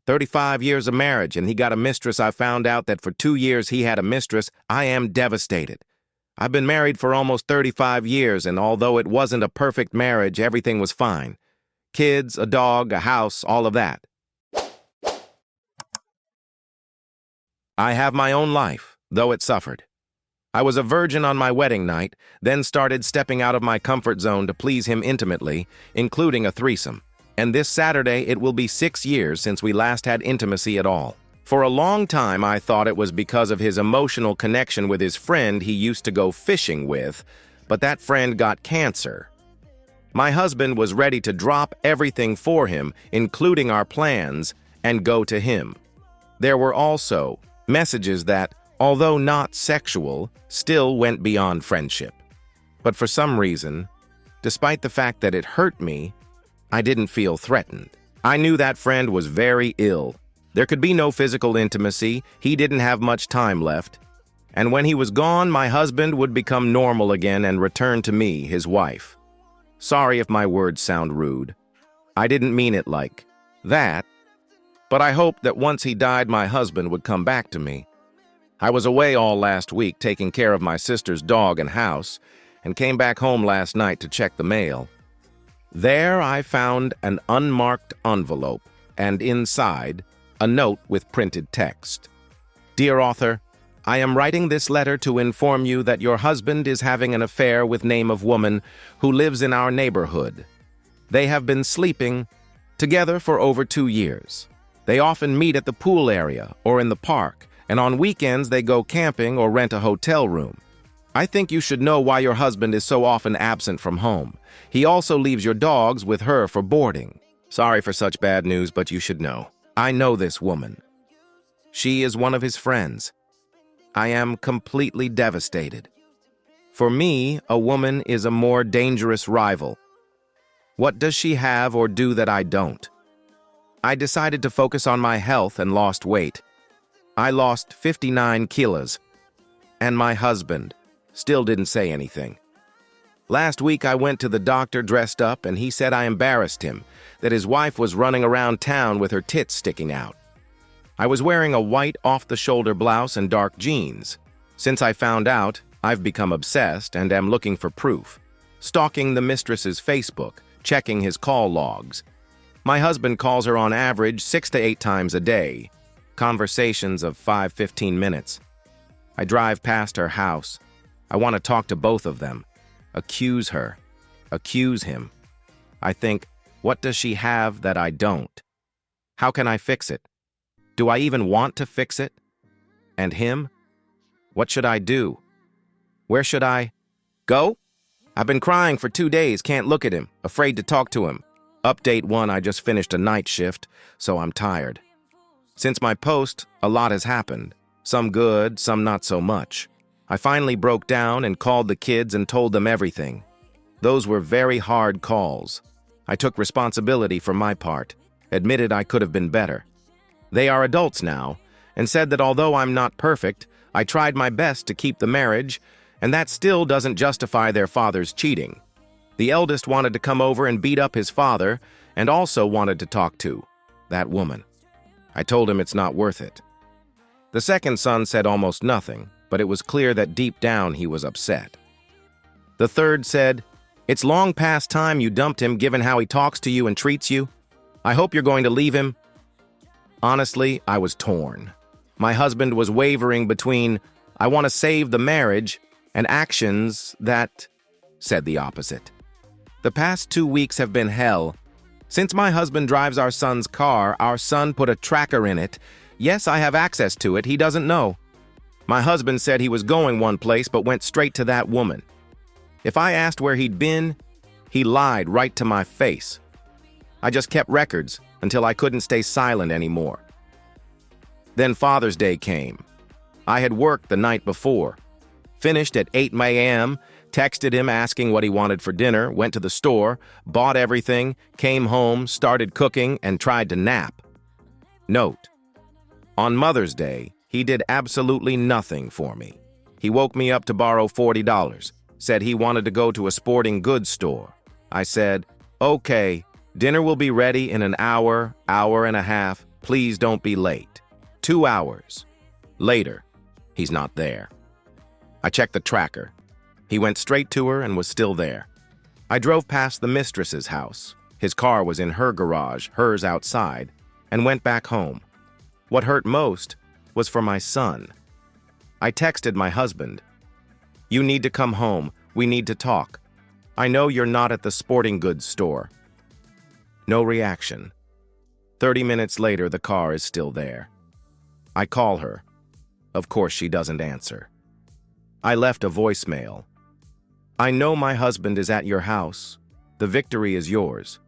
35 years of marriage, and he got a mistress. I found out that for 2 years he had a mistress. I am devastated. I've been married for almost 35 years, and although it wasn't a perfect marriage, everything was fine. Kids, a dog, a house, all of that. I have my own life, though it suffered. I was a virgin on my wedding night, then started stepping out of my comfort zone to please him intimately, including a threesome. And this Saturday, it will be 6 years since we last had intimacy at all. For a long time, I thought it was because of his emotional connection with his friend he used to go fishing with, but that friend got cancer. My husband was ready to drop everything for him, including our plans, and go to him. There were also messages that, although not sexual, still went beyond friendship. But for some reason, despite the fact that it hurt me, I didn't feel threatened. I knew that friend was very ill. There could be no physical intimacy, he didn't have much time left. And when he was gone, my husband would become normal again and return to me, his wife. Sorry if my words sound rude. I didn't mean it like that. But I hoped that once he died, my husband would come back to me. I was away all last week taking care of my sister's dog and house, and came back home last night to check the mail. There I found an unmarked envelope, and inside, a note with printed text. Dear author, I am writing this letter to inform you that your husband is having an affair with name of woman who lives in our neighborhood. They have been sleeping together for over 2 years. They often meet at the pool area or in the park, and on weekends they go camping or rent a hotel room. I think you should know why your husband is so often absent from home. He also leaves your dogs with her for boarding. Sorry for such bad news, but you should know. I know this woman. She is one of his friends. I am completely devastated. For me, a woman is a more dangerous rival. What does she have or do that I don't? I decided to focus on my health and lost weight. I lost 59 kilos. And my husband still didn't say anything. Last week I went to the doctor dressed up and he said I embarrassed him, that his wife was running around town with her tits sticking out. I was wearing a white off-the-shoulder blouse and dark jeans. Since I found out, I've become obsessed and am looking for proof. Stalking the mistress's Facebook, checking his call logs. My husband calls her on average 6 to 8 times a day. Conversations of 5-15 minutes. I drive past her house. I want to talk to both of them. Accuse her. Accuse him. I think, what does she have that I don't? How can I fix it? Do I even want to fix it? And him? What should I do? Where should I go? I've been crying for 2 days, can't look at him, afraid to talk to him. Update 1, I just finished a night shift, so I'm tired. Since my post, a lot has happened. Some good, some not so much. I finally broke down and called the kids and told them everything. Those were very hard calls. I took responsibility for my part, admitted I could have been better. They are adults now, and said that although I'm not perfect, I tried my best to keep the marriage, and that still doesn't justify their father's cheating. The eldest wanted to come over and beat up his father, and also wanted to talk to that woman. I told him it's not worth it. The second son said almost nothing, but it was clear that deep down he was upset. The third said, "It's long past time you dumped him given how he talks to you and treats you. I hope you're going to leave him." Honestly, I was torn. My husband was wavering between, I want to save the marriage, and actions that said the opposite. The past 2 weeks have been hell. Since my husband drives our son's car, our son put a tracker in it. Yes, I have access to it, he doesn't know. My husband said he was going one place but went straight to that woman. If I asked where he'd been, he lied right to my face. I just kept records until I couldn't stay silent anymore. Then Father's Day came. I had worked the night before. Finished at 8 a.m., texted him asking what he wanted for dinner, went to the store, bought everything, came home, started cooking, and tried to nap. Note: on Mother's Day, he did absolutely nothing for me. He woke me up to borrow $40, said he wanted to go to a sporting goods store. I said, "Okay, dinner will be ready in an hour, hour and a half, Please don't be late. 2 hours. Later, he's not there. I checked the tracker. He went straight to her and was still there. I drove past the mistress's house. His car was in her garage, hers outside, and went back home. What hurt most was for my son. I texted my husband. You need to come home. We need to talk. I know you're not at the sporting goods store. No reaction. 30 minutes later, the car is still there. I call her. Of course, she doesn't answer. I left a voicemail. I know my husband is at your house. The victory is yours.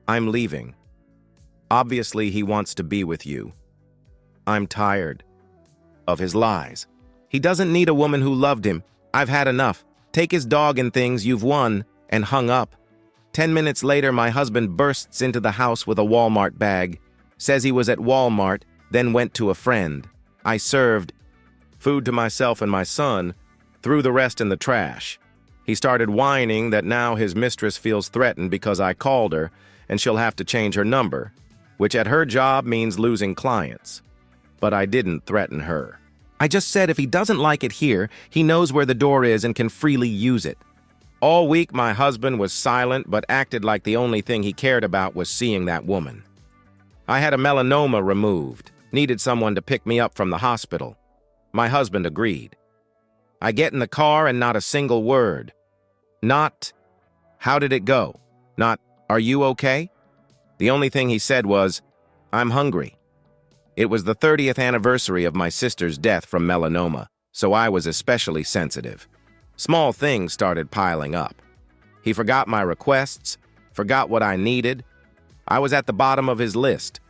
I'm leaving. Obviously, he wants to be with you. I'm tired of his lies. He doesn't need a woman who loved him. I've had enough. Take his dog and things, you've won, and hung up. 10 minutes later, my husband bursts into the house with a Walmart bag, says he was at Walmart, then went to a friend. I served food to myself and my son, threw the rest in the trash. He started whining that now his mistress feels threatened because I called her and she'll have to change her number, which at her job means losing clients. But I didn't threaten her. I just said if he doesn't like it here, he knows where the door is and can freely use it. All week, my husband was silent but acted like the only thing he cared about was seeing that woman. I had a melanoma removed, needed someone to pick me up from the hospital. My husband agreed. I get in the car and not a single word. Not, how did it go? Not, are you okay? The only thing he said was, I'm hungry. It was the 30th anniversary of my sister's death from melanoma, so I was especially sensitive. Small things started piling up. He forgot my requests, forgot what I needed. I was at the bottom of his list.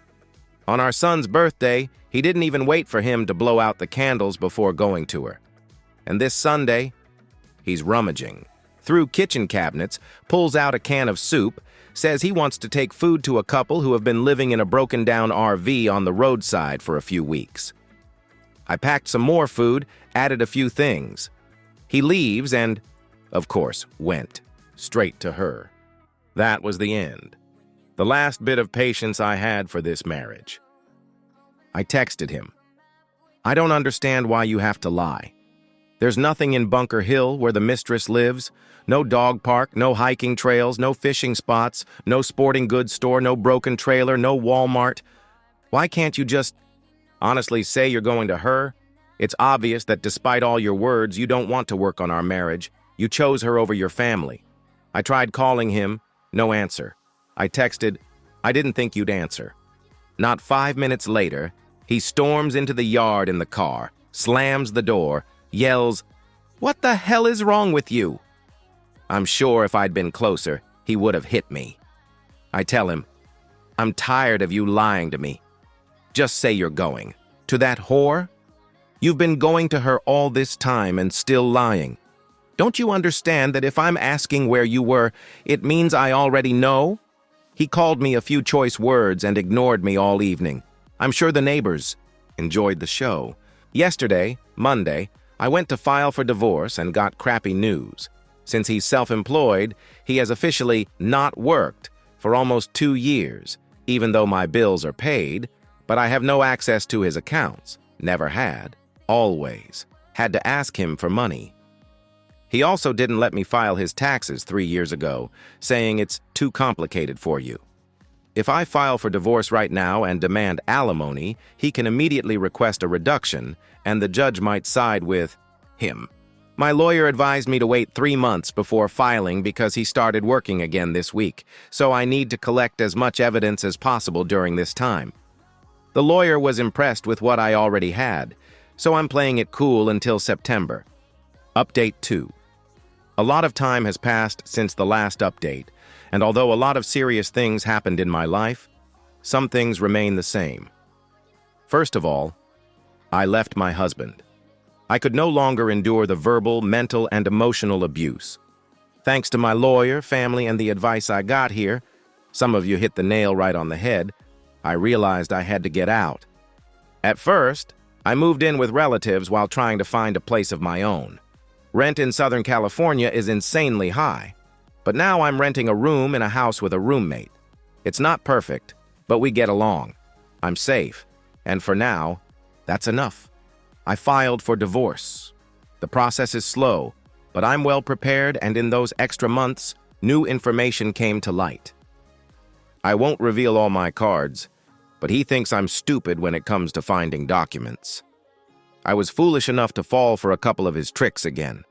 On our son's birthday, he didn't even wait for him to blow out the candles before going to her. And this Sunday, he's rummaging through kitchen cabinets, pulls out a can of soup, says he wants to take food to a couple who have been living in a broken-down RV on the roadside for a few weeks. I packed some more food, added a few things. He leaves and, of course, went straight to her. That was the end. The last bit of patience I had for this marriage. I texted him. I don't understand why you have to lie. There's nothing in Bunker Hill where the mistress lives. No dog park, no hiking trails, no fishing spots, no sporting goods store, no broken trailer, no Walmart. Why can't you just honestly say you're going to her? It's obvious that despite all your words, you don't want to work on our marriage. You chose her over your family. I tried calling him, no answer. I texted, I didn't think you'd answer. Not 5 minutes later, he storms into the yard in the car, slams the door, yells, "What the hell is wrong with you?" I'm sure if I'd been closer, he would have hit me. I tell him, I'm tired of you lying to me. Just say you're going. To that whore? You've been going to her all this time and still lying. Don't you understand that if I'm asking where you were, it means I already know? He called me a few choice words and ignored me all evening. I'm sure the neighbors enjoyed the show. Yesterday, Monday, I went to file for divorce and got crappy news. Since he's self-employed, he has officially not worked for almost 2 years, even though my bills are paid, but I have no access to his accounts. Never had. Always. Had to ask him for money. He also didn't let me file his taxes 3 years ago, saying it's too complicated for you. If I file for divorce right now and demand alimony, he can immediately request a reduction, and the judge might side with him. My lawyer advised me to wait 3 months before filing because he started working again this week, so I need to collect as much evidence as possible during this time. The lawyer was impressed with what I already had, so I'm playing it cool until September. Update 2. A lot of time has passed since the last update, and although a lot of serious things happened in my life, some things remain the same. First of all, I left my husband. I could no longer endure the verbal, mental, and emotional abuse. Thanks to my lawyer, family, and the advice I got here, some of you hit the nail right on the head, I realized I had to get out. At first, I moved in with relatives while trying to find a place of my own. Rent in Southern California is insanely high, but now I'm renting a room in a house with a roommate. It's not perfect, but we get along. I'm safe, and for now, that's enough. I filed for divorce. The process is slow, but I'm well prepared, and in those extra months, new information came to light. I won't reveal all my cards, but he thinks I'm stupid when it comes to finding documents. I was foolish enough to fall for a couple of his tricks again.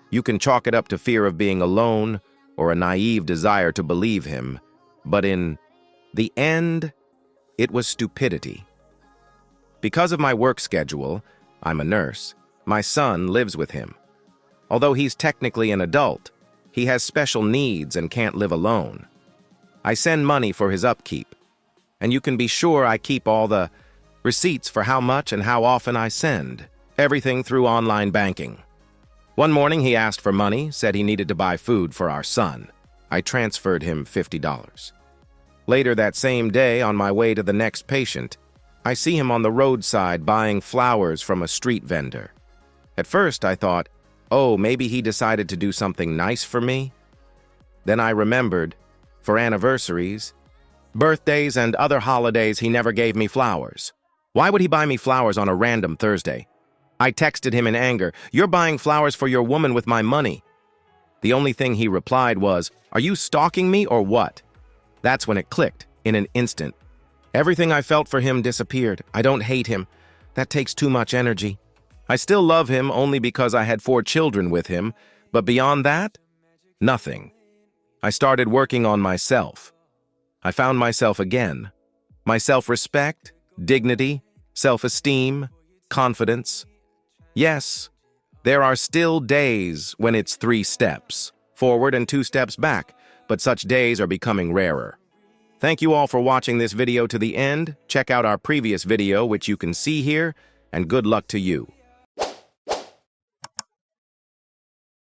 You can chalk it up to fear of being alone or a naive desire to believe him, but in the end, it was stupidity. Because of my work schedule, I'm a nurse, my son lives with him. Although he's technically an adult, he has special needs and can't live alone. I send money for his upkeep, and you can be sure I keep all the receipts for how much and how often I send, everything through online banking. One morning he asked for money, said he needed to buy food for our son. I transferred him $50. Later that same day, on my way to the next patient, I see him on the roadside buying flowers from a street vendor. At first I thought, oh, maybe he decided to do something nice for me. Then I remembered, for anniversaries, birthdays, and other holidays, he never gave me flowers. Why would he buy me flowers on a random Thursday? I texted him in anger, "You're buying flowers for your woman with my money." The only thing he replied was, "Are you stalking me or what?" That's when it clicked, in an instant. Everything I felt for him disappeared. I don't hate him. That takes too much energy. I still love him only because I had 4 children with him, but beyond that, nothing. I started working on myself. I found myself again. My self-respect, dignity, self-esteem, confidence. Yes, there are still days when it's 3 steps, forward and 2 steps back, but such days are becoming rarer. Thank you all for watching this video to the end. Check out our previous video, which you can see here, and good luck to you.